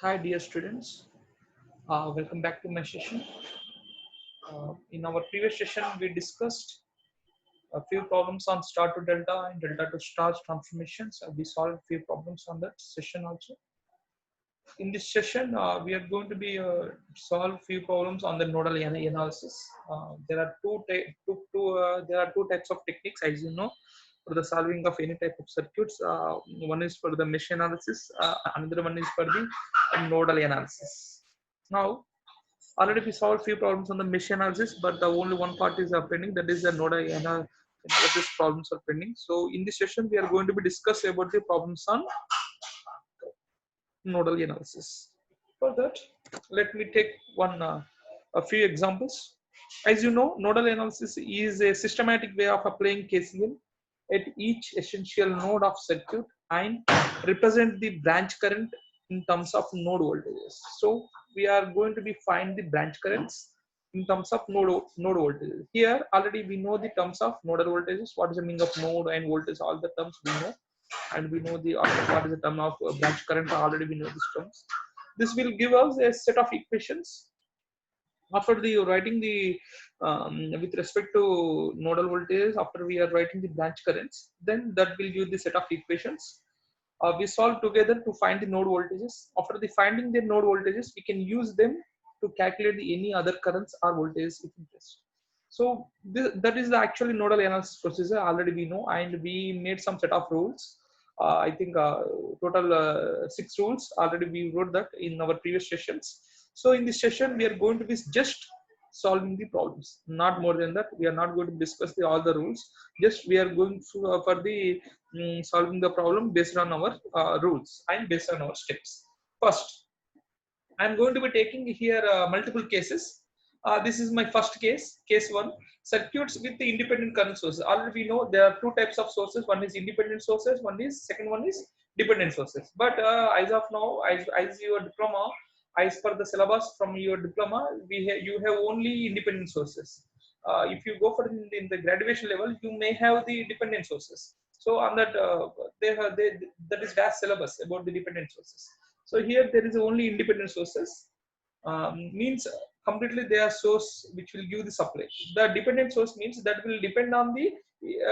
Hi dear students, welcome back to my session. In our previous session, we discussed a few problems on star to delta and delta to star transformations. We solved a few problems on that session also. In this session, we are going to be solve few problems on the nodal analysis. There are there are two types of techniques, as you know, for the solving of any type of circuits. One is for the mesh analysis, another one is for the nodal analysis. Now, already we solved few problems on the mesh analysis, but the only one part is pending. That is the nodal analysis problems are pending. So in this session, we are going to be discuss about the problems on nodal analysis. For that, let me take a few examples. As you know, nodal analysis is a systematic way of applying KCL at each essential node of circuit and represent the branch current in terms of node voltages. So we are going to be find the branch currents in terms of node voltages. Here already we know the terms of nodal voltages. What is the meaning of node and voltage? All the terms we know, and we know the what is the term of branch current. Already we know these terms. This will give us a set of equations after the writing the with respect to nodal voltage. After we are writing the branch currents, then that will give the set of equations. We solve together to find the node voltages. After the finding the node voltages, we can use them to calculate any other currents or voltages if interest. So that is the actually nodal analysis procedure. Already we know, and we made some set of rules. I think total 6 rules already we wrote that in our previous sessions. So in this session, we are going to be just solving the problems, not more than that. We are not going to discuss all the rules. Just we are going for the solving the problem based on our rules and based on our steps. First, I am going to be taking here multiple cases. This is my first case, case one, circuits with the independent current sources. Already we know there are two types of sources. One is independent sources, second one is dependent sources. But as of now, as your diploma, as per the syllabus from your diploma, you have only independent sources. If you go for in the graduation level, you may have the dependent sources. So on that, that is vast syllabus about the dependent sources. So here there is only independent sources. Means completely they are source which will give the supply. The dependent source means that will depend on the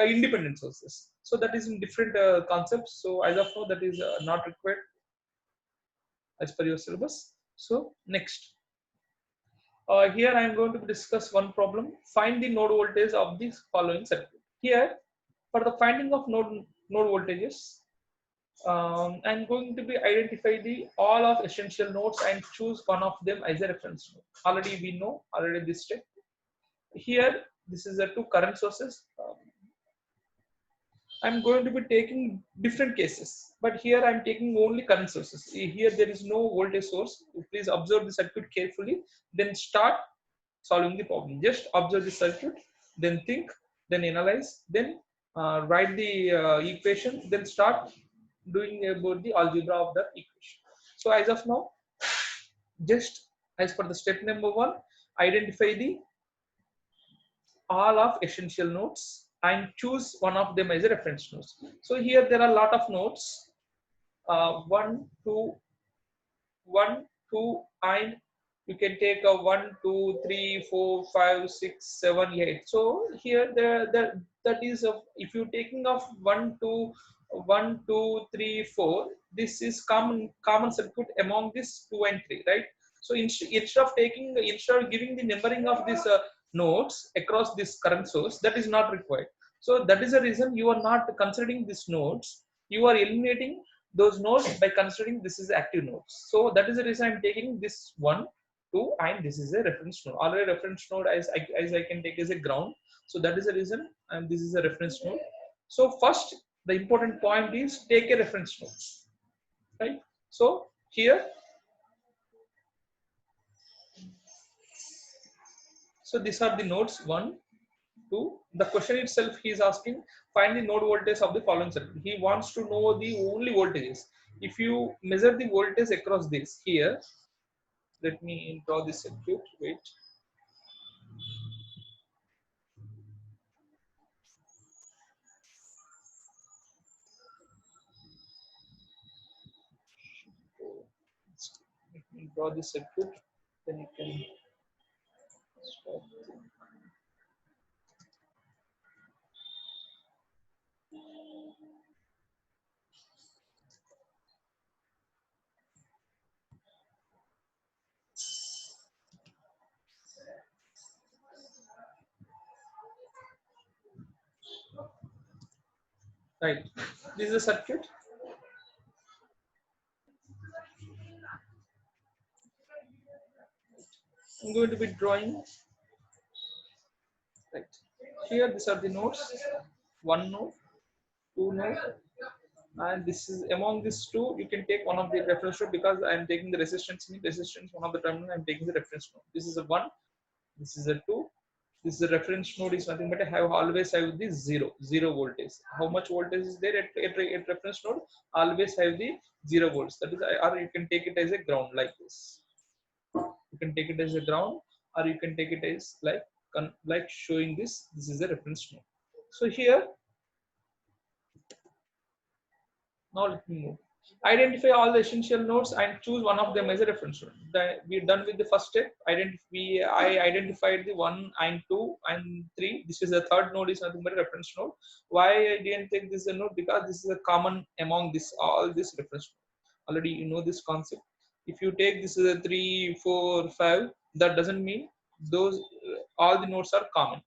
independent sources. So that is in different concepts. So as of now, that is not required as per your syllabus. So next, here I am going to discuss one problem. Find the node voltage of the following circuit. Here, for the finding of node voltages, I'm going to be identify the all of essential nodes and choose one of them as a reference node. Already we know already this step. Here, this is the two current sources. I'm going to be taking different cases, but here I'm taking only current sources. Here there is no voltage source. Please observe the circuit carefully, then start solving the problem. Just observe the circuit, then think, then analyze, then write the equation, then start doing about the algebra of the equation. So as of now, just as per the step number one, identify the all of essential nodes and choose one of them as a reference nodes. So here there are a lot of nodes, 1, 2, 1, 2, and you can take a 1, 2, 3, 4, 5, 6, 7, 8. So here that is if you taking of 1, 2, 1, 2, 3, 4, this is common circuit among this 2 and 3, right? So instead of giving the numbering of these nodes across this current source, that is not required. So that is the reason you are not considering these nodes. You are eliminating those nodes by considering this is active nodes. So that is the reason I'm taking this 1, 2, and this is a reference node. Already reference node as I can take as a ground. So that is the reason, and this is a reference node. So first, the important point is take a reference node, right? So here, so these are the nodes 1, 2. The question itself he is asking, find the node voltage of the following circuit. He wants to know the only voltages. If you measure the voltage across this here, let me draw this circuit. Wait. draw the circuit, then you can start. Right, this is a circuit. I'm going to be drawing. Right here, these are the nodes. One node, two node, and this is among these two. You can take one of the reference node because I am taking the resistance. Resistance one of the terminal. I am taking the reference node. This is a one. This is a two. This is the reference node is nothing but I have always have the zero voltage. How much voltage is there at reference node? Always have the 0 volts. That is, or you can take it as a ground like this. You can take it as a ground, or you can take it as like showing this. This is the reference node. So here, now let me move. Identify all the essential nodes and choose one of them as a reference node. We're done with the first step. I identified the 1 and 2 and 3. This is the third node is nothing but a reference node. Why I didn't take this as a node? Because this is a common among all this reference node. Already you know this concept. If you take this as a 3, 4, 5, that doesn't mean those all the nodes are common.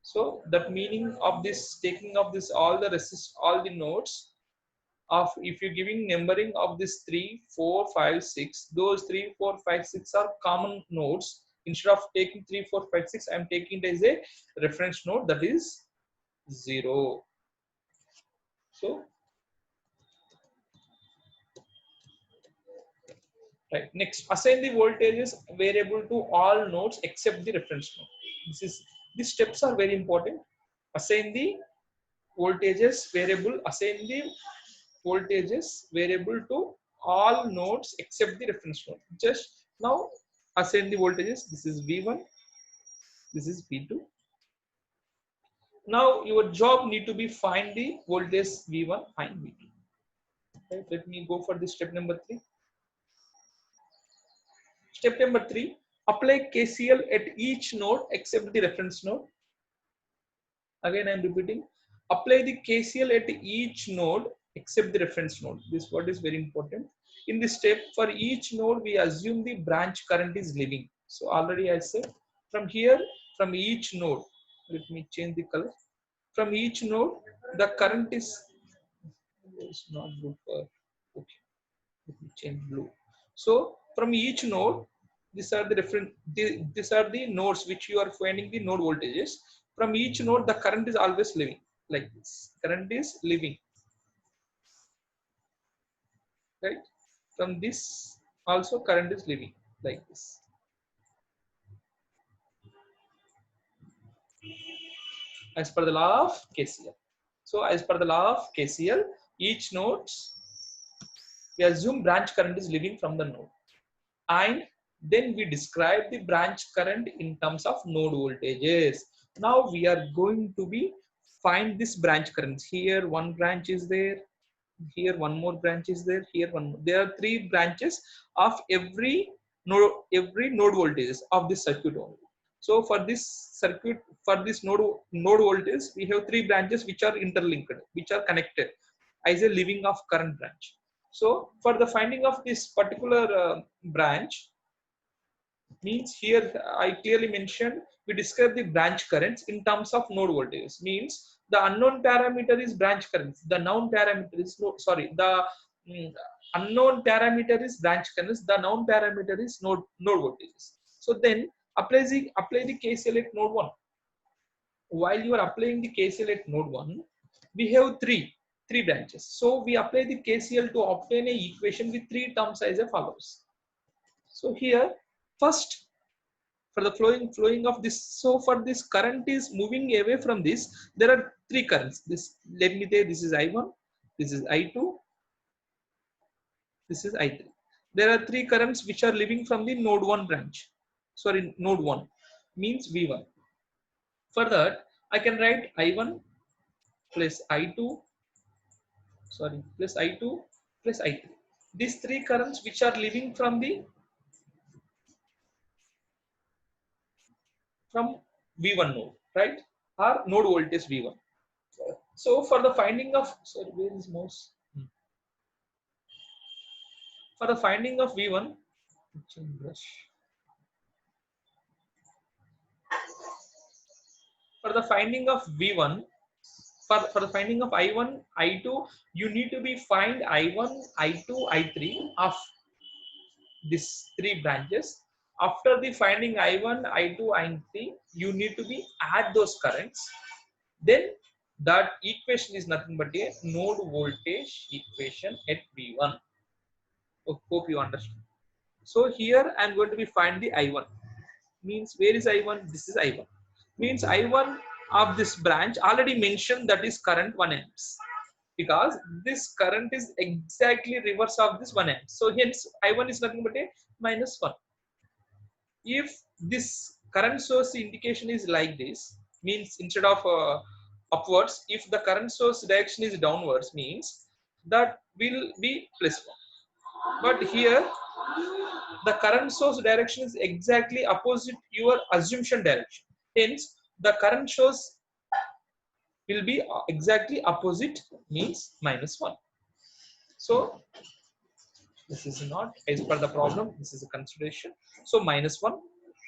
So that meaning of this taking of this all the nodes of if you're giving numbering of this 3, 4, 5, 6, those 3, 4, 5, 6 are common nodes. Instead of taking 3, 4, 5, 6, I'm taking it as a reference node, that is 0. So right, next assign the voltages variable to all nodes except the reference node. These steps are very important. Assign the voltages variable to all nodes except the reference node. Just now assign the voltages. This is V1, this is V2. Now your job need to be find the voltage V1 and V2. Right, let me go for the step number 3. Step number 3, apply KCL at each node except the reference node. Again I am repeating, apply the KCL at each node except the reference node. This word is very important. In this step, for each node we assume the branch current is leaving. So already I said from here, from each node, let me change the color. From each node the current is not blue for, okay, let me change blue. So from each node, these are the nodes which you are finding the node voltages. From each node the current is always leaving like this. Current is leaving, right? From this also current is leaving like this. As per the law of KCL. So as per the law of KCL, each nodes we assume branch current is leaving from the node, and then we describe the branch current in terms of node voltages. Now we are going to be find this branch currents. Here one branch is there, here one more branch is there, here one more. There are 3 branches of every node voltages of this circuit only. So for this circuit, for this node voltage, we have 3 branches which are interlinked, which are connected as a leaving of current branch. So for the finding of this particular branch, means here I clearly mentioned we describe the branch currents in terms of node voltages. Means the unknown parameter is branch currents. The known parameter is the unknown parameter is branch currents. The known parameter is node voltages. So then apply the KCL at node 1. While you are applying the KCL at node 1, we have three branches. So we apply the KCL to obtain a equation with 3 terms as follows. So here first, for the flowing of this, so for this current is moving away from this, there are 3 currents. This, let me say, this is I1, this is I2, this is I3. There are 3 currents which are leaving from the node 1 branch. Sorry, node 1 means V1. For that, I can write I1 plus I2, sorry, plus I2 plus I3. These 3 currents which are leaving from the from V1 node, right? Or node voltage V1. So for the finding of, sorry, where is mouse? For the finding of V1, for the finding of V1, for the finding of I1, I2, you need to be find I1, I2, I3 of these three branches. After the finding I1, I2, I3, you need to be add those currents. Then that equation is nothing but a node voltage equation at V1. Hope you understand. So here I am going to be find the I1. Means where is I1? This is I1. Means I1 of this branch already mentioned that is current 1 amps. Because this current is exactly reverse of this 1 amp. So hence I1 is nothing but a minus 1. If this current source indication is like this, means instead of upwards, if the current source direction is downwards, means that will be plus 1. But here the current source direction is exactly opposite your assumption direction. Hence the current source will be exactly opposite, means minus 1. So this is not as per the problem, this is a consideration. So minus 1.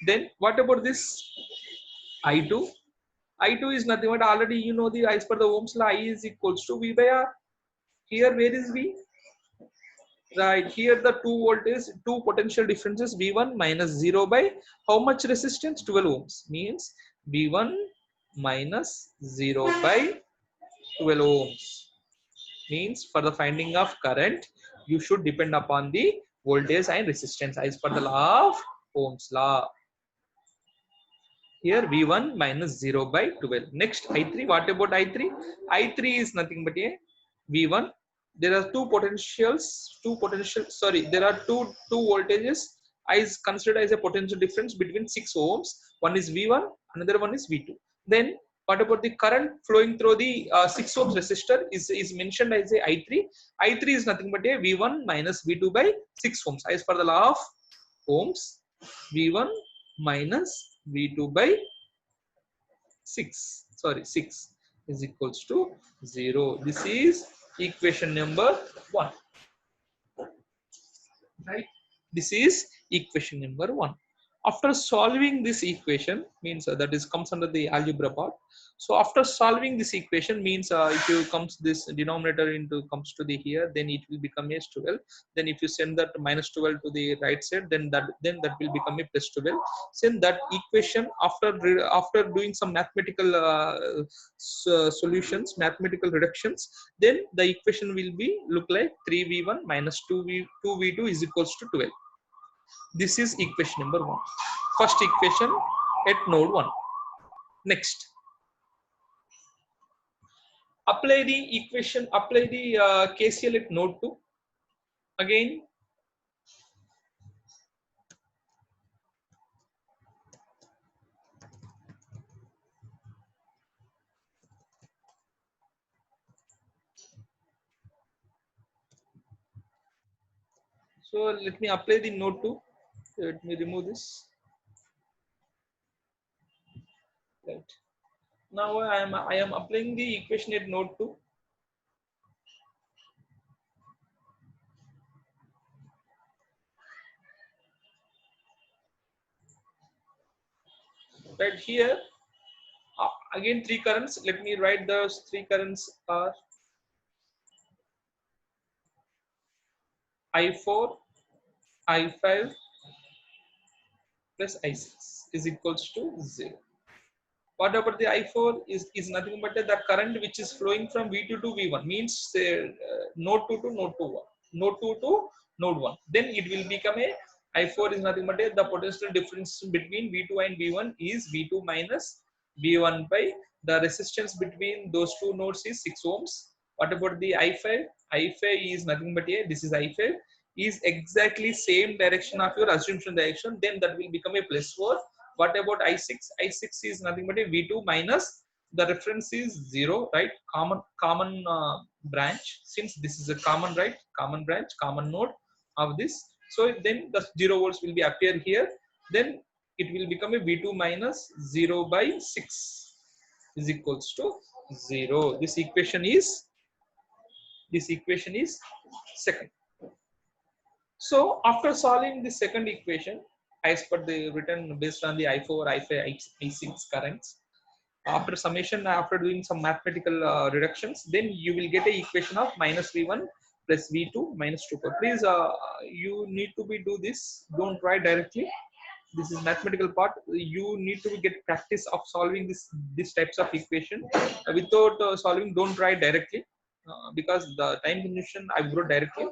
Then what about this I2? I2 is nothing but already you know the as per the Ohm's law, I is equals to V by R. Here where is V? Right here the two potential differences V1 minus 0 by how much resistance? 12 ohms. Means V1 minus 0 by 12 ohms. Means for the finding of current, you should depend upon the voltage and resistance as per the law of Ohm's law. Here V1 minus 0 by 12. Next I3. What about I3? I3 is nothing but a V1. There are two sorry, there are two voltages. I is considered as a potential difference between 6 ohms. One is V1, another one is V2. Then what about the current flowing through the 6 ohms resistor is mentioned as a I3. I3 is nothing but a V1 minus V2 by 6 ohms. As per the law of Ohms, V1 minus V2 by 6, sorry 6 is equals to 0. This is equation number 1, right? This is equation number 1. After solving this equation, means that is comes under the algebra part. So after solving this equation, means if you comes this denominator into comes to the here, then it will become a 12. Then if you send that minus 12 to the right side, then that will become a plus 12. Send that equation after doing some mathematical solutions, mathematical reductions, then the equation will be look like 3v1 minus 2v2 is equals to 12. This is equation number 1. First equation at node 1. Next, apply the equation, apply the KCL at node 2. Again, so let me apply the node 2. Let me remove this. Right. Now I am applying the equation at node 2. Right here, again 3 currents. Let me write those 3 currents are I4, I5 plus I6 is equals to 0. What about the I4 is nothing but the current which is flowing from V2 to V1, means node 2 to node 2, node 2 to node 1. Then it will become a I4 is nothing but the potential difference between V2 and V1 is V2 minus V1 by the resistance between those two nodes is 6 ohms. What about the I5? I5 is nothing but a, this is I5 is exactly same direction of your assumption direction, then that will become a plus 4. What about I6? I6 is nothing but a V2 minus the reference is 0, right? Common branch, since this is a common, right? Common branch, common node of this. So then the 0 volts will be appear here. Then it will become a V2 minus 0 by 6 is equals to 0. This equation is second. So after solving the second equation as per the written based on the I4, I5, I6 currents, after summation, after doing some mathematical reductions, then you will get a equation of minus V1 plus V2 minus 2. Please, you need to be do this. Don't write directly. This is mathematical part. You need to get practice of solving these types of equation. Without solving, don't write directly because the time condition I wrote directly.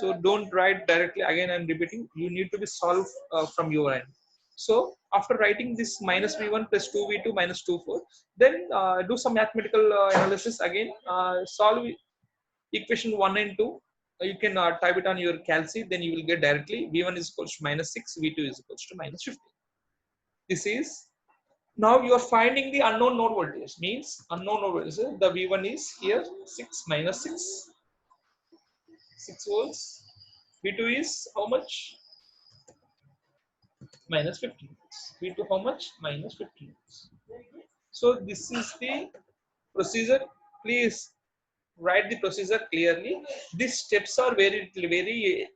So don't write directly. Again, I'm repeating. You need to be solved from your end. So after writing this minus V1 plus 2V2 minus 24, then do some mathematical analysis again. Solve equation 1 and 2. You can type it on your calc. Then you will get directly V1 is equals to minus 6, V2 is equals to minus 15. This is now you are finding the unknown node voltage. Means unknown node voltage. The V1 is here 6 minus 6 volts. V2 is how much? Minus 15. V2 how much? Minus 15. So this is the procedure. Please write the procedure clearly. These steps are very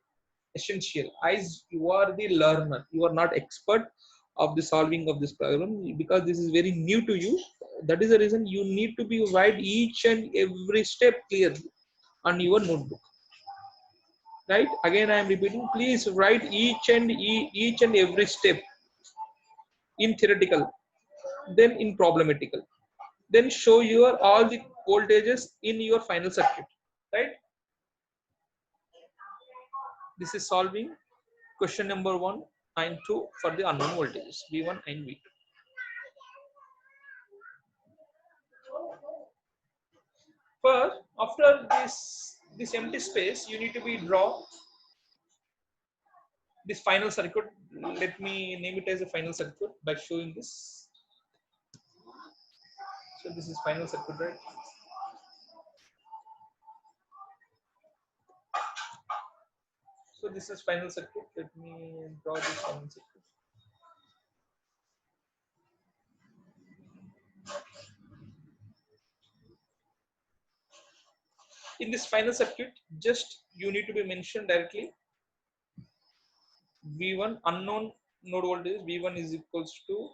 essential. As you are the learner, you are not expert of the solving of this problem because this is very new to you. That is the reason you need to be write each and every step clearly on your notebook. Right? Again, I am repeating. Please write each and every step in theoretical, then in problematical, then show your all the voltages in your final circuit. Right? This is solving question number 1 and 2 for the unknown voltages V1 and V2. First, after this empty space, you need to be draw this final circuit. Let me name it as a final circuit by showing this. So this is final circuit, right? So this is final circuit. Let me draw this final circuit. In this final circuit, just you need to be mentioned directly V1 unknown node voltage. V1 is equals to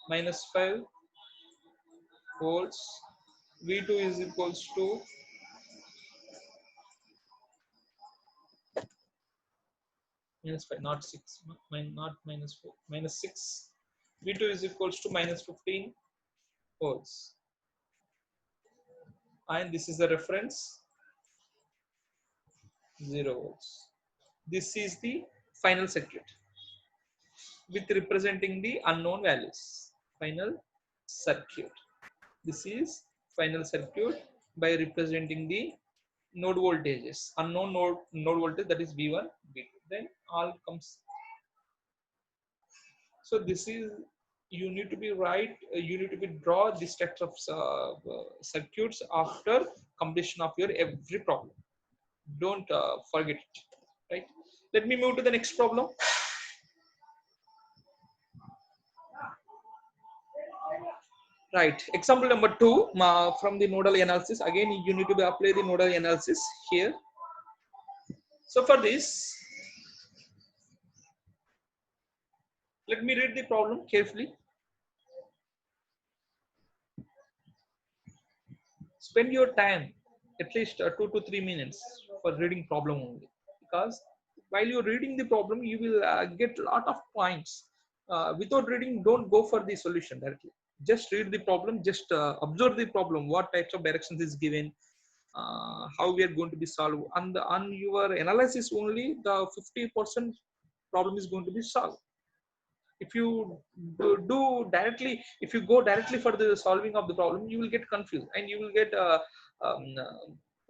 minus 5 volts. V2 is equals to minus 5, not 6, not minus 4, minus 6. V2 is equals to minus 15 volts. And this is the reference 0 volts. This is the final circuit with representing the unknown values. Final circuit. This is final circuit by representing the node voltages. Unknown node voltage, that is V1, V2. Then all comes. So this is, you need to be right. You need to be draw these types of circuits after completion of your every problem. Don't forget it. Right? Let me move to the next problem. Right. Example number 2 from the nodal analysis. Again, you need to be apply the nodal analysis here. So for this, let me read the problem carefully. Spend your time at least 2 to 3 minutes for reading problem only, because while you're reading the problem, you will get a lot of points. Without reading, don't go for the solution directly. Just read the problem, just observe the problem, what types of directions is given, how we are going to be solved. And on your analysis only, the 50% problem is going to be solved. If you do directly, if you go directly for the solving of the problem, you will get confused and you will get um,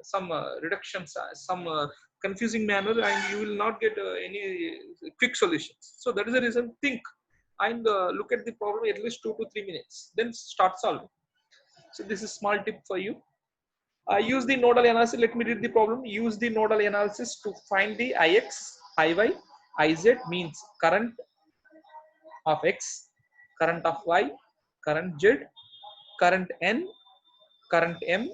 some reductions, some confusing manner, and you will not get any quick solutions. So that is the reason, think and look at the problem at least 2 to 3 minutes, then start solving. So this is small tip for you. Use the nodal analysis. Let me read the problem. Use the nodal analysis to find the Ix, Iy, Iz, means current of X, current of Y, current Z, current N, current M,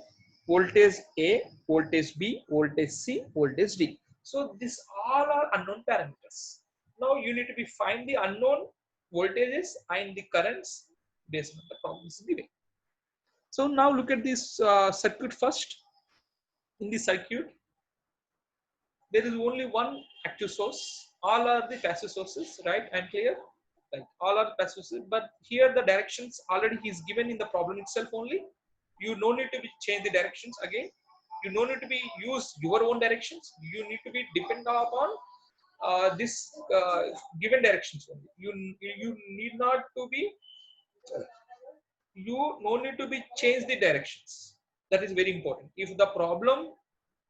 voltage A, voltage B, voltage C, voltage D. So these all are unknown parameters. Now you need to be find the unknown voltages and the currents based on the problems given. So now look at this circuit first. In the circuit, there is only one active source. All are the passive sources, right? I'm clear. Like all are passive sources, but here the directions already is given in the problem itself only. You no need to be change the directions again. You no need to be use your own directions. You need to be depend upon this given directions only. You need not to be, you no need to be change the directions. That is very important. If the problem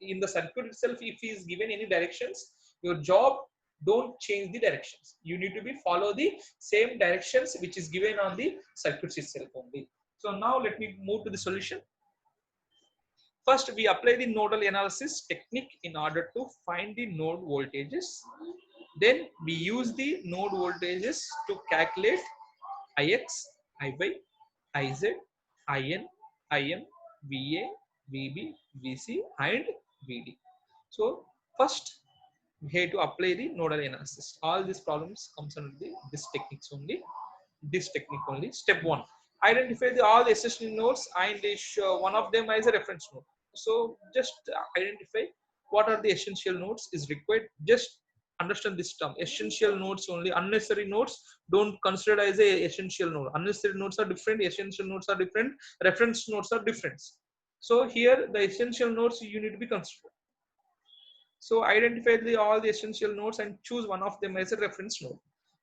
in the circuit itself, if is given any directions, your job don't change the directions. You need to be follow the same directions which is given on the circuits itself only. So now let me move to the solution. First we apply the nodal analysis technique in order to find the node voltages. Then we use the node voltages to calculate Ix, Iy, Iz, In, Im, Va, Vb, Vc and Vd. So first we have to apply the nodal analysis. All these problems comes under this techniques only. This technique only. Step one: identify all the essential nodes and one of them as a reference node. So just identify what are the essential nodes is required. Just understand this term: essential nodes only. Unnecessary nodes don't consider as a essential node. Unnecessary nodes are different. Essential nodes are different. Reference nodes are different. So here the essential nodes you need to be considered. So identify all the essential nodes and choose one of them as a reference node.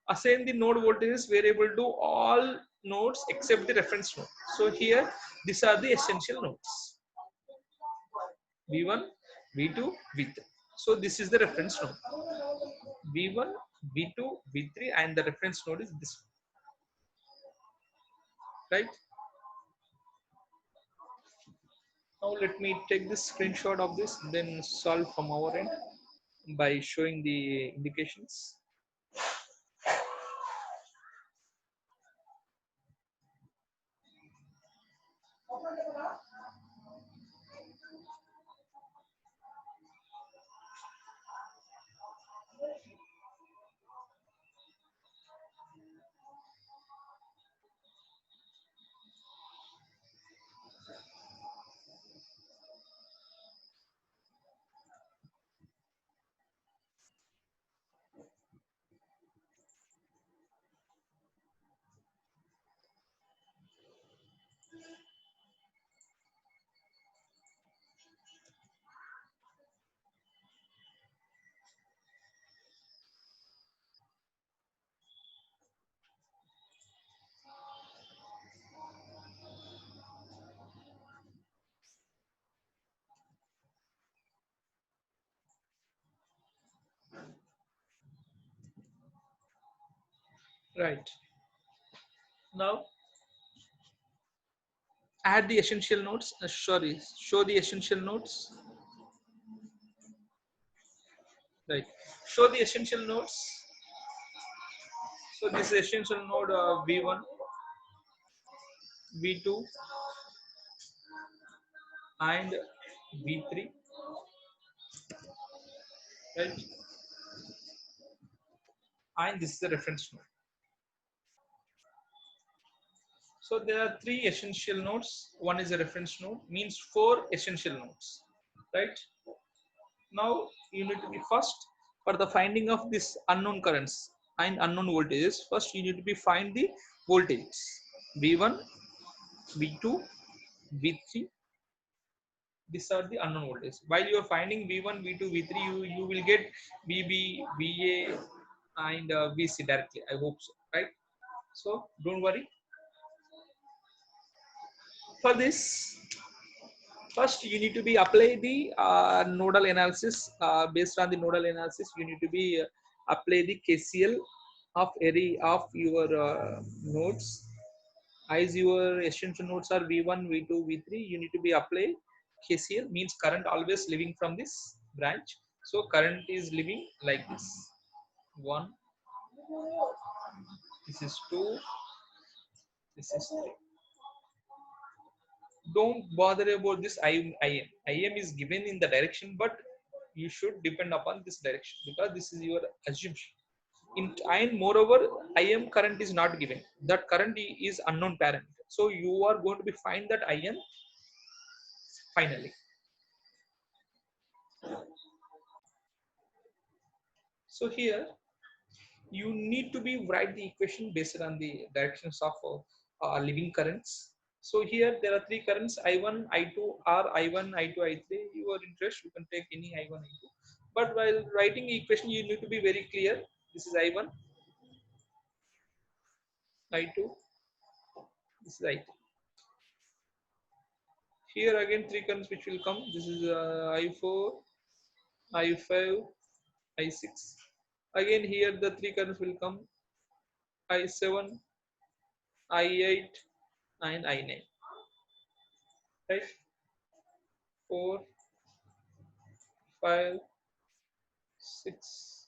Assign the node voltages variable to all nodes except the reference node. So here these are the essential nodes: V1, V2, V3. So this is the reference node: V1, V2, V3, and the reference node is this one, right? Now let me take this screenshot of this, then solve from our end by showing the indications. Right. Now add the essential nodes. Sorry, show the essential nodes. Right. Show the essential nodes. So this is essential node V1, V2, and V3. Right. And this is the reference node. So there are three essential nodes. One is a reference node. Means four essential nodes. Right. Now you need to be first for the finding of this unknown currents and unknown voltages. First you need to be find the voltages: V1, V2, V3. These are the unknown voltages. While you are finding V1, V2, V3, you will get VB, VA, and VC directly. I hope so, right? So don't worry. For this, first you need to be apply the nodal analysis. Based on the nodal analysis, you need to be apply the KCL of area of your nodes. As your essential nodes are V1, V2, V3, you need to be apply KCL. Means current always living from this branch. So current is living like this: 1, This is 2. This is 3. Don't bother about this IM. IM is given in the direction, but you should depend upon this direction because this is your assumption. And moreover, IM current is not given. That current is unknown parameter. So you are going to be find that IM finally. So here you need to be write the equation based on the directions of living currents. So here there are three currents I1, I2, or I1, I2, I3. Your interest, you can take any I1, I2. But while writing equation, you need to be very clear. This is I1, I2, this is I3. Here again three currents which will come. This is I4, I5, I6. Again here the three currents will come. I7, I8, and I9. Right? 4, 5, 6,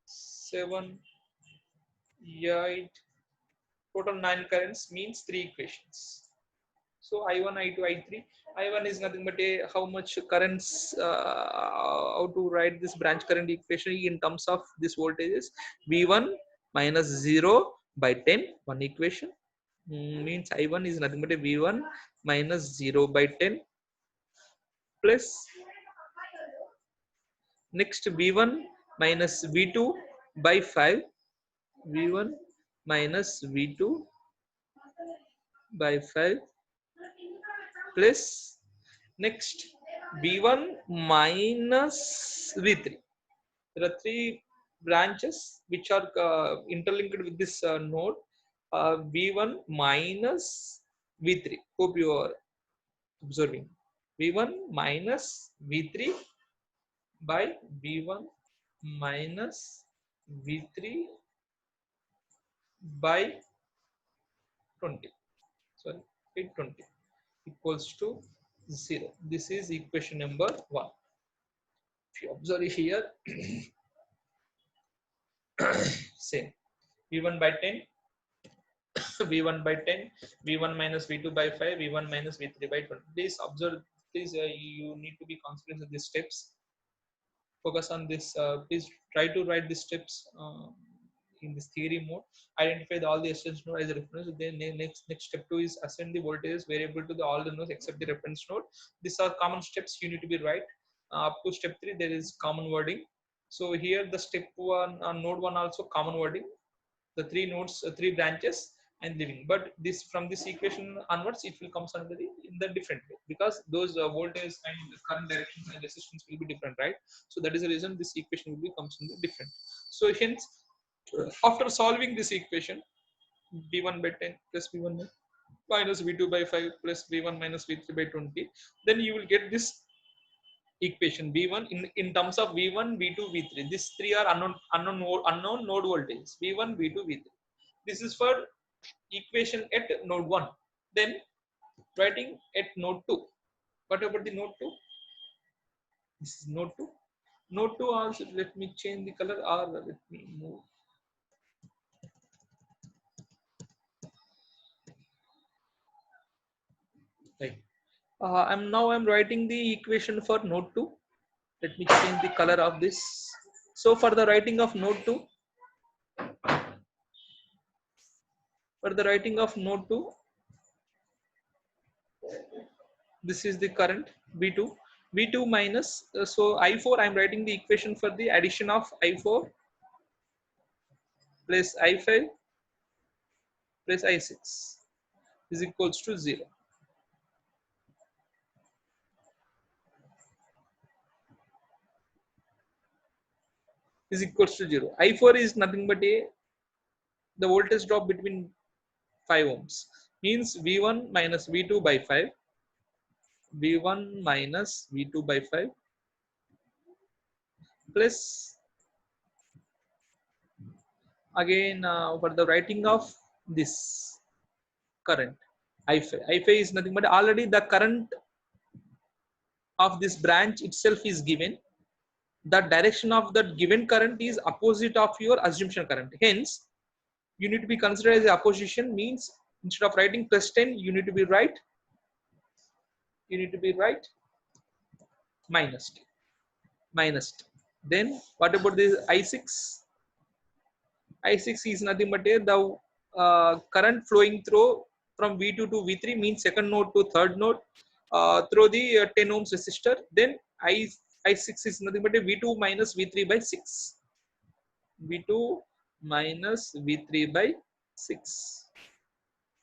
7, 8. Total 9 currents means 3 equations. So I1, I2, I3. I1 is nothing but how much currents, how to write this branch current equation in terms of this voltages. V1 minus 0 by 10, one equation. Means I1 is nothing but V1 minus 0 by 10 plus next V1 minus V2 by 5. V1 minus V2 by 5 plus next V1 minus V3. There are three branches which are interlinked with this node. V1 minus V3. Hope you are observing. V1 minus V3 by V1 minus V3 by 20. Sorry, 820 equals to 0. This is equation number 1. If you observe here, same. V1 by 10, V1 by 10, V1 minus V2 by 5, V1 minus V3 by 20. Please observe, please, you need to be conscious of these steps. Focus on this. Please try to write these steps in this theory mode. Identify all the essence node as a reference. Then next step 2 is assign the voltage variable to all the nodes except the reference node. These are common steps you need to be right. Up to step 3 there is common wording. So here the step 1 on node 1 also common wording. The three nodes, three branches and living. But this from this equation onwards it will come under in the different way because those voltage and current directions and resistance will be different, right? So that is the reason this equation will be comes in the different. So hence after solving this equation, V1 by 10 plus V1 minus V2 by 5 plus V1 minus V3 by 20, then you will get this equation V1 in terms of V1, V2, V3. These three are unknown node voltages. V1, V2, V3. This is for equation at node 1. Then writing at node 2. What about the node 2? This is node 2. Node 2 also, let me change the color or let me move. Right. I'm writing the equation for node 2. Let me change the color of this. So for the writing of node 2, this is the current V2. V2 minus, so I4, I'm writing the equation for the addition of I4 plus I5 plus I6 is equals to 0. Is equals to 0. I4 is nothing but the voltage drop between 5 ohms. Means V1 minus V2 by 5. V1 minus V2 by 5 plus again for the writing of this current I5. I5 is nothing but already the current of this branch itself is given. The direction of that given current is opposite of your assumption current. Hence, you need to be considered as a opposition, means instead of writing plus 10 you need to be right minus 10 minus 10. Then what about this I6? I6 is nothing but the current flowing through from V2 to V3, means second node to third node through the 10 ohms resistor. Then I6 is nothing but a V2 minus V3 by 6. V2 minus V3 by 6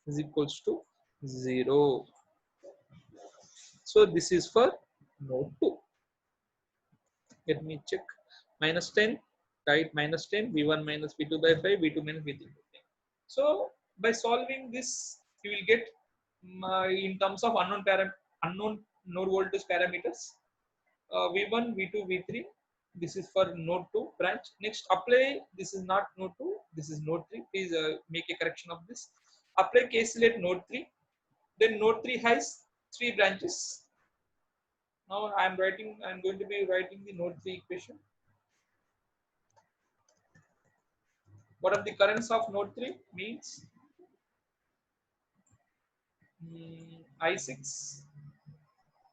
is equals to 0. So this is for node 2. Let me check. Minus 10, right? Minus 10, V1 minus V2 by 5, V2 minus V3 by 10. So by solving this, you will get in terms of unknown node voltage parameters, V1, V2, V3. This is for node 2 branch. Next, apply. This is not node 2. This is node 3. Please make a correction of this. Apply KCL at node 3. Then node 3 has 3 branches. Now I'm going to be writing the node 3 equation. What are the currents of node 3? Means I6,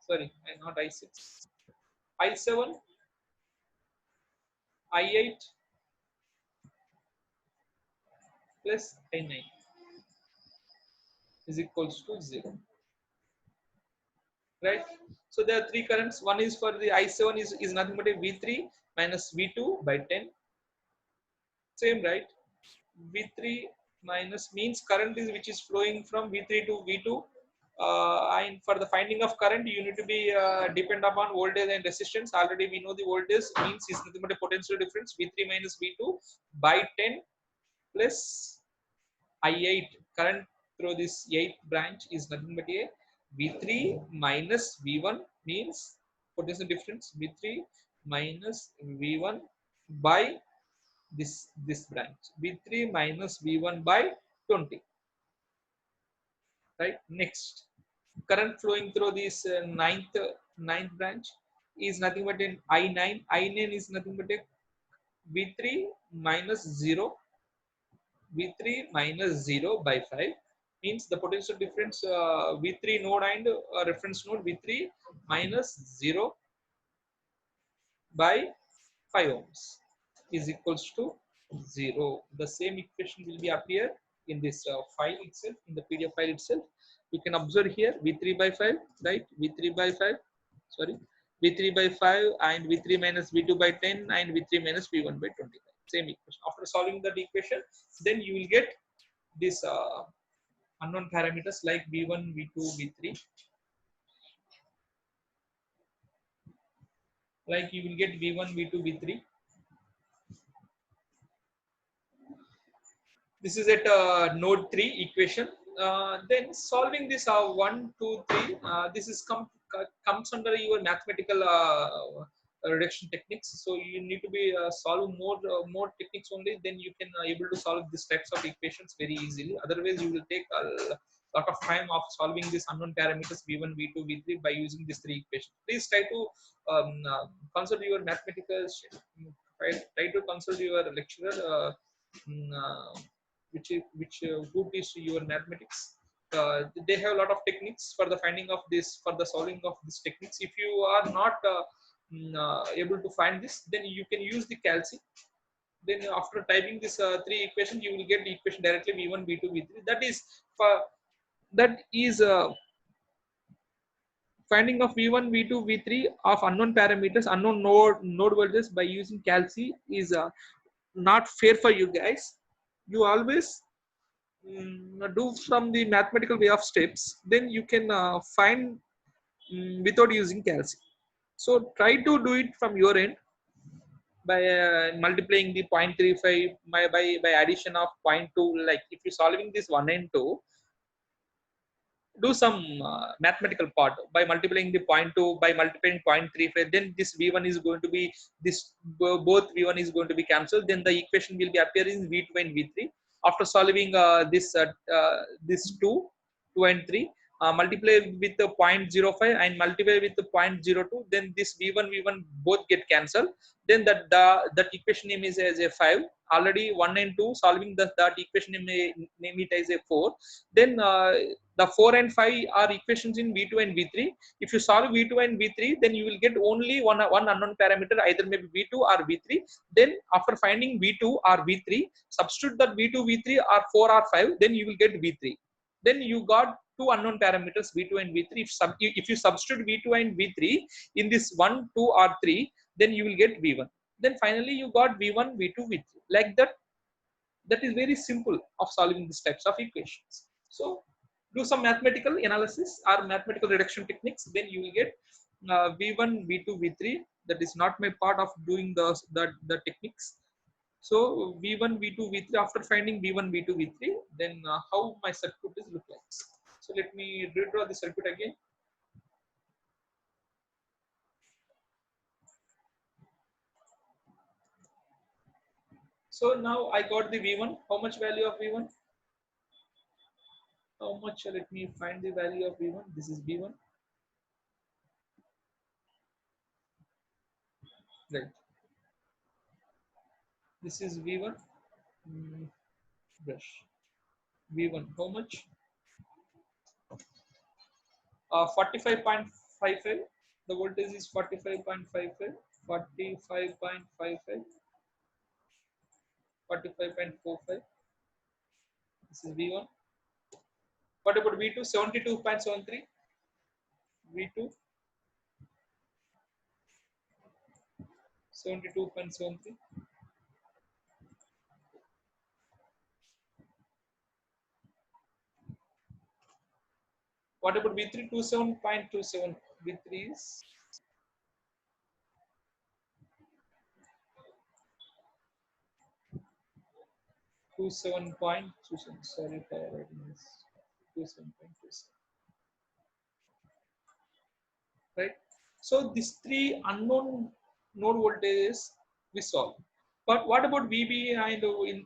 sorry, not I6, I7, I8 plus I9 is equals to 0. Right? So there are 3 currents. One is for the I7 is nothing but a V3 minus V2 by 10. Same, right? V3 minus means current is which is flowing from V3 to V2. And for the finding of current, you need to be depend upon voltage and resistance. Already we know the voltage means is nothing but a potential difference, V3 minus V2 by 10 plus I8. Current through this 8th branch is nothing but a V3 minus V1 means potential difference, V3 minus V1 by this branch, V3 minus V1 by 20. Right? Next, current flowing through this ninth branch is nothing but an I9. I9 is nothing but a V3 minus 0, V3 minus 0 by 5 means the potential difference V3 node and reference node V3 minus 0 by 5 ohms is equals to 0. The same equation will be appear in this file itself, in the PDF file itself. You can observe here V3 by 5, right? V3 by 5, sorry, V3 by 5 and V3 minus V2 by 10 and V3 minus V1 by 25. Same equation. After solving that equation, then you will get this unknown parameters like V1, V2, V3. Like you will get V1, V2, V3. This is at node 3 equation. Then solving this 1, 2, 3. This is comes under your mathematical reduction techniques. So you need to be solve more techniques only. Then you can able to solve these types of equations very easily. Otherwise, you will take a lot of time of solving these unknown parameters V1, V2, V3 by using these 3 equations. Please try to consult your mathematical. Try to consult your lecturer. Who teach your mathematics. They have a lot of techniques for the finding of this, for the solving of these techniques. If you are not able to find this, then you can use the calci. Then after typing this 3 equations, you will get the equation directly V1, V2, V3. That is finding of V1, V2, V3 of unknown parameters, unknown node voltages by using calci is not fair for you guys. You always do from the mathematical way of steps, then you can find without using calci. So try to do it from your end by multiplying the 0.35 by addition of 0.2. Like if you're solving this 1 and 2, do some mathematical part by multiplying the 0.2 by multiplying 0.35. Then this V1 is going to be this, both V1 is going to be cancelled. Then the equation will be appearing V2 and V3. After solving this 2 and 3, multiply with the 0.05 and multiply with the 0.02, then this v1 both get cancelled. Then that equation name is as a 5. Already 1 and 2 solving that equation name it as a 4. Then the 4 and 5 are equations in v2 and v3. If you solve v2 and v3, then you will get only one unknown parameter, either maybe v2 or v3. Then after finding v2 or v3, substitute that v2 v3 or 4 or 5, then you will get v3. Then you got two unknown parameters v2 and v3. If you substitute v2 and v3 in this 1, 2 or 3, then you will get v1. Then finally you got v1, v2, v3. Like that. That is very simple of solving these types of equations. So do some mathematical analysis or mathematical reduction techniques, then you will get v1, v2, v3. That is not my part of doing the techniques. So v1, v2, v3, after finding v1, v2, v3, then how my circuit is look like. So let me redraw the circuit again. So now I got the v1. How much value of v1? How much? Let me find the value of v1. This is v1. Right. This is v1. Brush. v1. How much? 45.55. The voltage is 45.55. 45.55. 45.45. This is v1. What about v2? 72.73. v2 72.73. What about v3? 27.27. v3 is 27.27. Sorry for writing this. 27.27. Right. So these three unknown node voltages we solve. But what about VB? And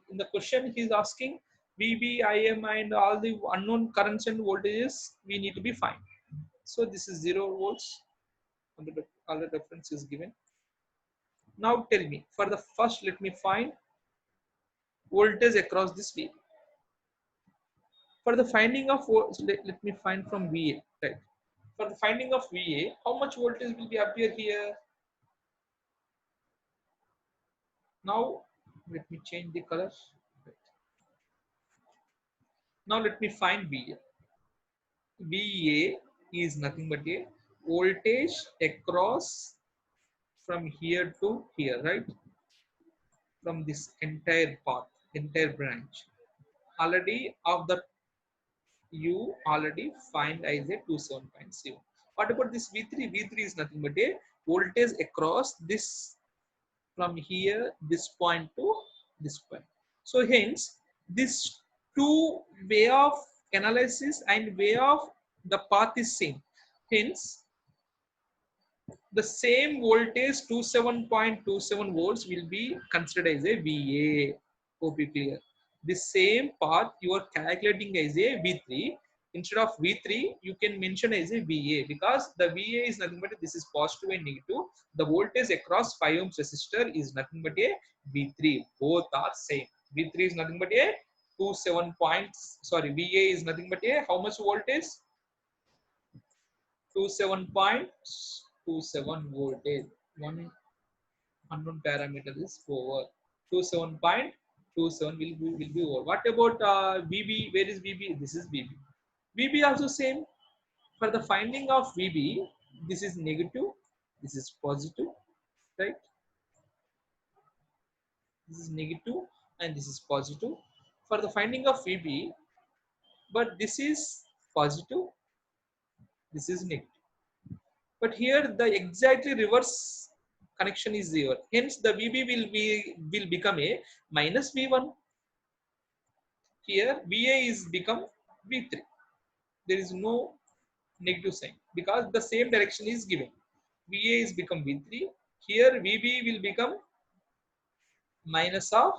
in the question he's asking VB, IM, and all the unknown currents and voltages we need to be find. So this is 0 volts. All the reference is given. Now tell me, for the first, let me find voltage across this VA. For the finding of let me find from VA. Right. For the finding of VA, how much voltage will be appear here? Now let me change the color. Right. Now let me find VA. VA is nothing but a voltage across from here to here, right? From this entire path, entire branch. Already of that you already find as a 27.7. What about this V3? V3 is nothing but a voltage across this from here, this point to this point. So hence this two way of analysis and way of the path is same. Hence the same voltage 27.27 volts will be considered as a VA. Hope you clear. The same path you are calculating as a V3. Instead of V3, you can mention as a VA because the VA is nothing but this is positive and negative. The voltage across 5 ohms resistor is nothing but a V3. Both are same. V3 is nothing but a 27 points. Sorry, VA is nothing but a how much voltage? 27.27 voltage. One unknown parameter is over. 27.27 will be over. What about VB? Where is VB? This is VB. VB also same. For the finding of VB, this is negative, this is positive, right? This is negative and this is positive. For the finding of VB, but this is positive, this is negative. But here the exactly reverse connection is there. Hence the VB will become a minus V1. Here VA is become V3. There is no negative sign because the same direction is given. VA is become V3. Here VB will become minus of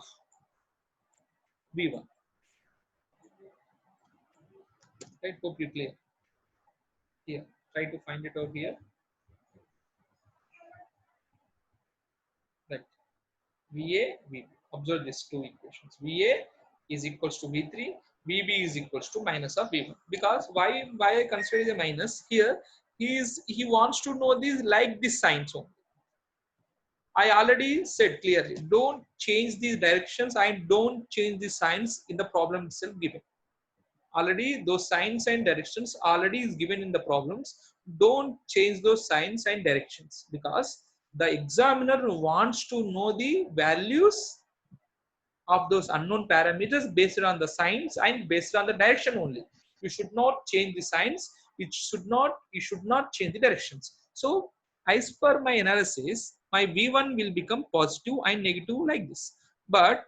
V1. Right? Hope you clear. Here, try to find it over here. Right. VA, VB. Observe these two equations. VA is equals to V3, VB is equals to minus of V1. Because why I consider it a minus here? He wants to know these like this signs only. I already said clearly, don't change these directions and don't change the signs in the problem itself given. Already those signs and directions already is given in the problems. Don't change those signs and directions because the examiner wants to know the values of those unknown parameters based on the signs and based on the direction only. You should not change the signs. You should not change the directions. So as per my analysis, my V1 will become positive and negative like this. But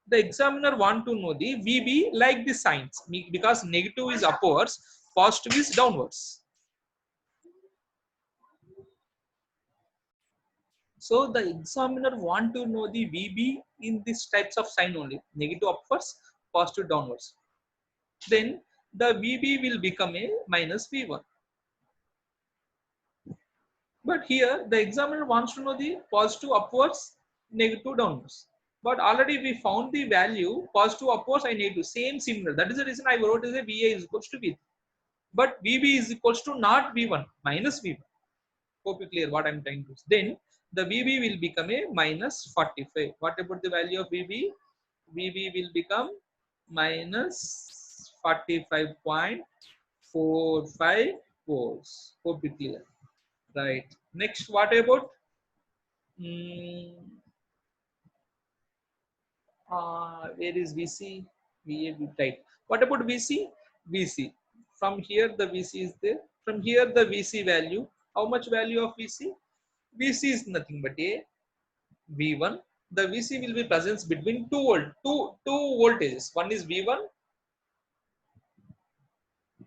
the examiner want to know the VB like the signs because negative is upwards, positive is downwards. So the examiner want to know the VB in these types of sign only, negative upwards, positive downwards. Then the VB will become a minus V1. But here the examiner wants to know the positive upwards, negative downwards. But already we found the value positive upwards and negative, same similar. That is the reason I wrote as a VA is equals to V3. But VB is equals to not V1, minus V1. Hope you clear what I'm trying to say. Then the VB will become a minus 45. What about the value of VB? VB will become minus 45.45 volts. Hope you clear. Right. Next, what about where is VC? VA, right. What about VC? VC. From here the VC is there. From here the VC value. How much value of VC? VC is nothing but a V1. The VC will be presence between two voltages. One is V1,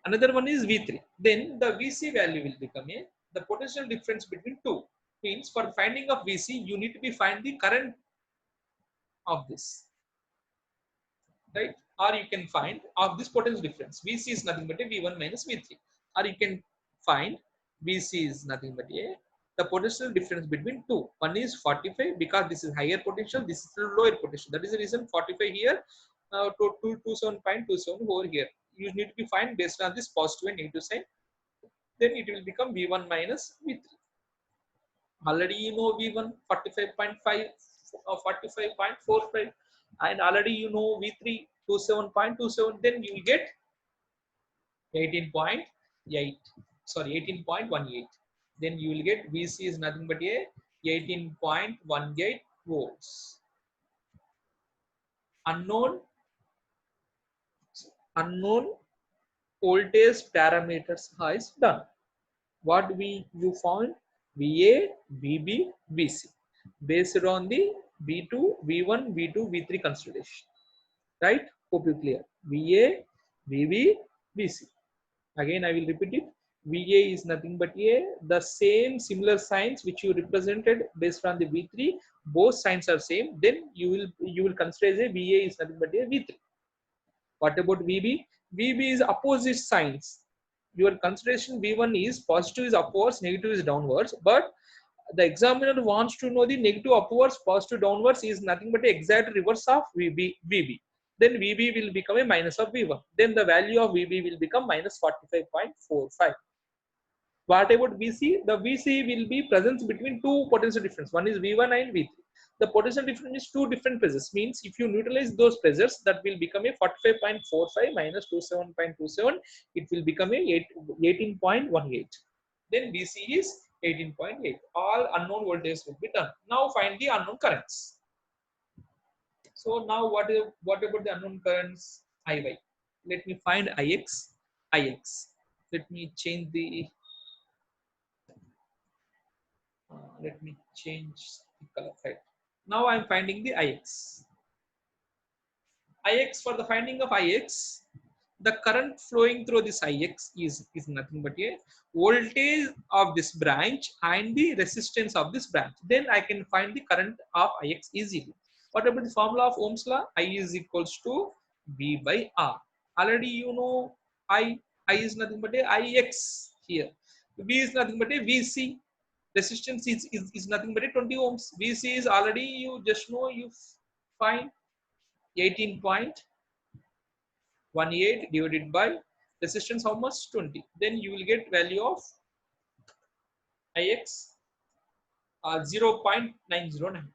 another one is V3. Then the VC value will become a the potential difference between two. Means for finding of VC, you need to be find the current of this, right? Or you can find of this potential difference. VC is nothing but a V1 minus V3. Or you can find VC is nothing but a the potential difference between two. One is 45 because this is higher potential, this is lower potential. That is the reason 45 here to 27.27 over here. You need to be find based on this positive and negative sign. Then it will become V1 minus V3. Already you know V1 45.5 or 45.45 and already you know V3 27.27, then you will get 18.8, sorry 18.18. Then you will get VC is nothing but a 18.18 volts. Unknown voltage parameters is done. What you found? VA, VB, VC based on the V2, V1, V2, V3 consideration. Right? Hope you clear. VA, VB, VC. Again, I will repeat it. VA is nothing but the same similar signs which you represented based on the V3. Both signs are same. Then you will consider as a VA is nothing but a V3. What about VB? VB is opposite signs. Your consideration V1 is positive is upwards, negative is downwards, but the examiner wants to know the negative upwards, positive downwards is nothing but the exact reverse of VB. Then VB will become a minus of V1. Then the value of VB will become minus 45.45. What about VC? The VC will be presence between two potential difference. One is V1 and V3. The potential difference is two different pressures. Means if you neutralize those pressures, that will become a 45.45 minus 27.27. It will become a 18.18. Then VC is 18.8. All unknown voltages will be done. Now find the unknown currents. So now what about the unknown currents? IY. Let me find IX. IX. Let me change the let me change the color. Right. Now I'm finding the IX. IX, for the finding of IX, the current flowing through this IX is nothing but a voltage of this branch and the resistance of this branch. Then I can find the current of IX easily. What about the formula of Ohm's law? I is equals to V by R. Already you know I is nothing but a IX here. V is nothing but a VC. Resistance is nothing but a 20 ohms. VC is already, you just know, you find 18.18 divided by resistance how much, 20. Then you will get value of Ix 0.909.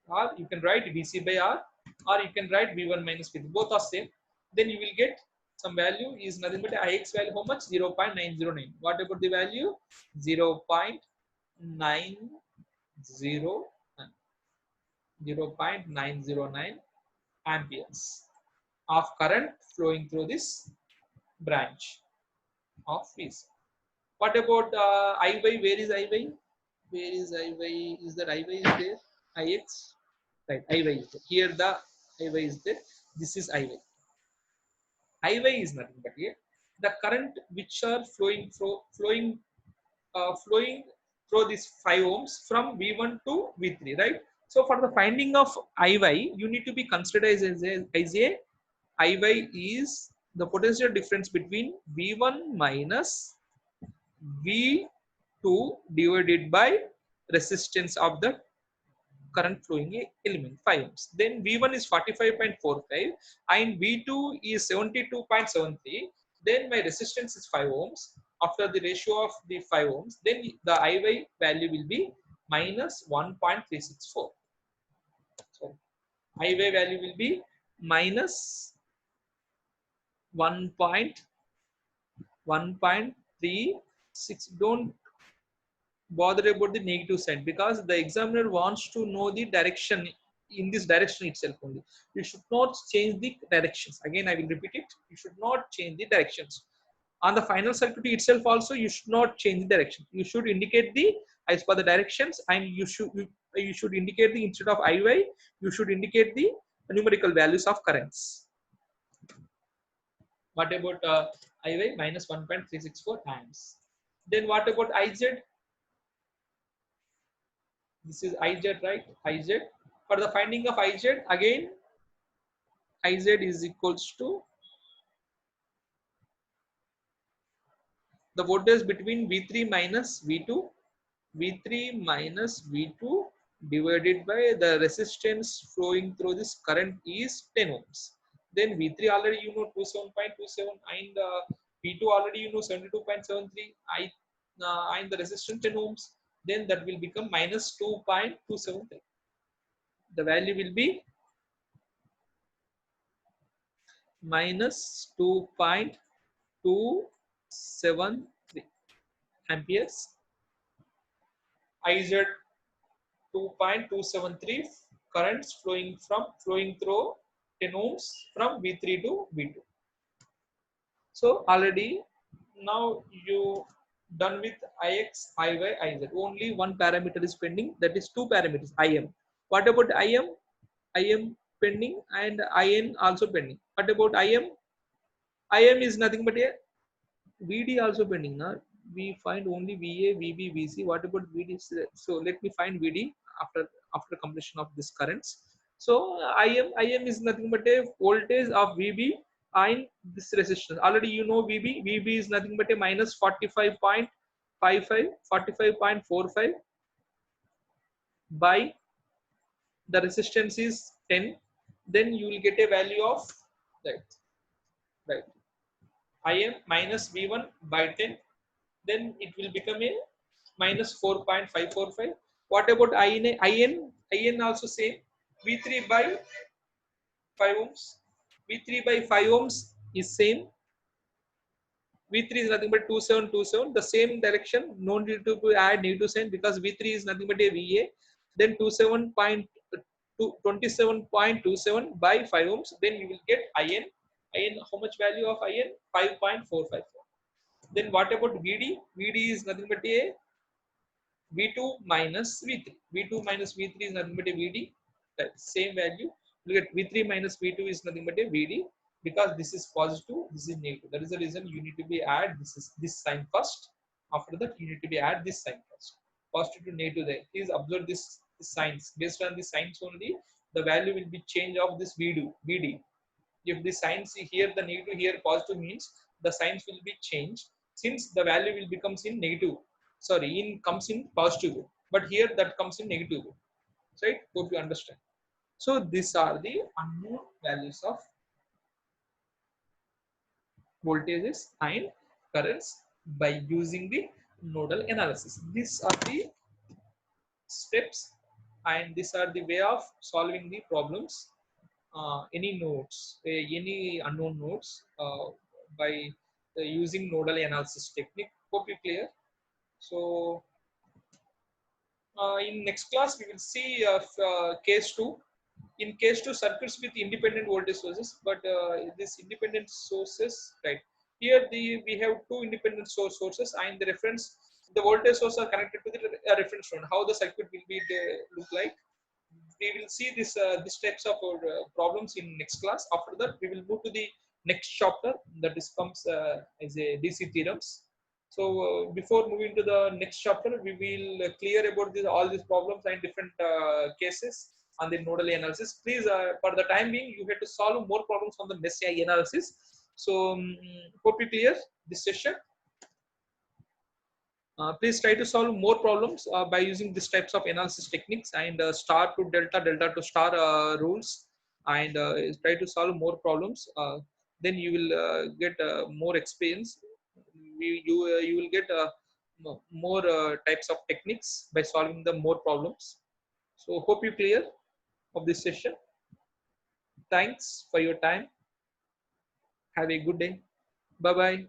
Or you can write VC by R, or you can write V1 minus V2. Both are same. Then you will get some value is nothing but Ix value how much, 0.909. What about the value? 0.909 amperes of current flowing through this branch of VC. What about IY? Where is IY? Where is IY? Is that IY is there? Ix? Right, IY is there. Here the IY is there. This is IY. IY is nothing but here the current which are flowing through this 5 ohms from V1 to V3, right? So for the finding of IY, you need to be considered as a IY is the potential difference between V1 minus V2 divided by resistance of the current flowing element 5 ohms. Then V1 is 45.45 and V2 is 72.73. Then my resistance is 5 ohms. After the ratio of the 5 ohms, then the IY value will be minus 1.364. So IY value will be minus 1.1.36. Don't bother about the negative sign because the examiner wants to know the direction in this direction itself only. You should not change the directions. Again, I will repeat it. You should not change the directions. On the final circuit itself also, you should not change the direction. You should indicate the as per the directions, and you should indicate the instead of IY, you should indicate the numerical values of currents. What about IY minus 1.364 amps? Then what about IZ? This is IZ, right? IZ. For the finding of IZ, again, IZ is equals to the voltage between V3 minus V2, V3 minus V2 divided by the resistance flowing through this current is 10 ohms. Then V3 already you know 27.27 and V2 already you know 72.73 and the resistance 10 ohms. Then that will become minus 2.273. The value will be minus 2.273 amperes. IZ 2.273 currents flowing through 10 ohms from V3 to V2. So already now you done with Ix, Iy, Iz. Only one parameter is pending, that is two parameters, Im. What about Im? Im pending and In also pending. What about Im? Im is nothing but a VD also pending. Now we find only VA, VB, VC. What about VD? So let me find VD after completion of this currents. So Im is nothing but a voltage of VB and this resistance. Already you know VB is nothing but a minus 45.45 by the resistance is 10. Then you will get a value of that, right? Im minus V1 by 10. Then it will become a minus 4.545. What about In also same. V3 by 5 ohms. V3 by 5 ohms is same. V3 is nothing but 2727. The same direction. No need to add negative sign because V3 is nothing but a VA. Then 27.27 by 5 ohms. Then you will get In. In how much value of In? 5.454. Then what about VD? VD is nothing but a V2 minus V3. V2 minus V3 is nothing but a VD. That same value. Look at V3 minus V2 is nothing but a VD because this is positive, this is negative. That is the reason you need to be add this sign first. After that, you need to be add this sign first. Positive to negative there. Please observe this signs. Based on the signs only, the value will be change of this VD. If the signs here, the negative here, positive means the signs will be changed. since the value will becomes in negative, sorry, in comes in positive way, but here that comes in negative way, right? Hope you understand. So these are the unknown values of voltages and currents by using the nodal analysis. These are the steps and these are the way of solving the problems, any nodes, any unknown nodes, by using nodal analysis technique. Hope you clear. So in next class, we will see case 2. In case 2, circuits with independent voltage sources, but this independent sources, right? Here we have two independent sources and the reference, the voltage source are connected to the reference node. How the circuit will be look like? We will see this types of problems in next class. After that, we will move to the next chapter that is comes as a DC theorems. So before moving to the next chapter, we will clear about all these problems and different cases on the nodal analysis. Please, for the time being, you have to solve more problems on the mesh analysis. So hope you clear this session. Please try to solve more problems by using these types of analysis techniques and star to delta, delta to star rules, and try to solve more problems. Then you will get more experience. You will get more types of techniques by solving the more problems. So hope you clear of this session. Thanks for your time. Have a good day. Bye bye.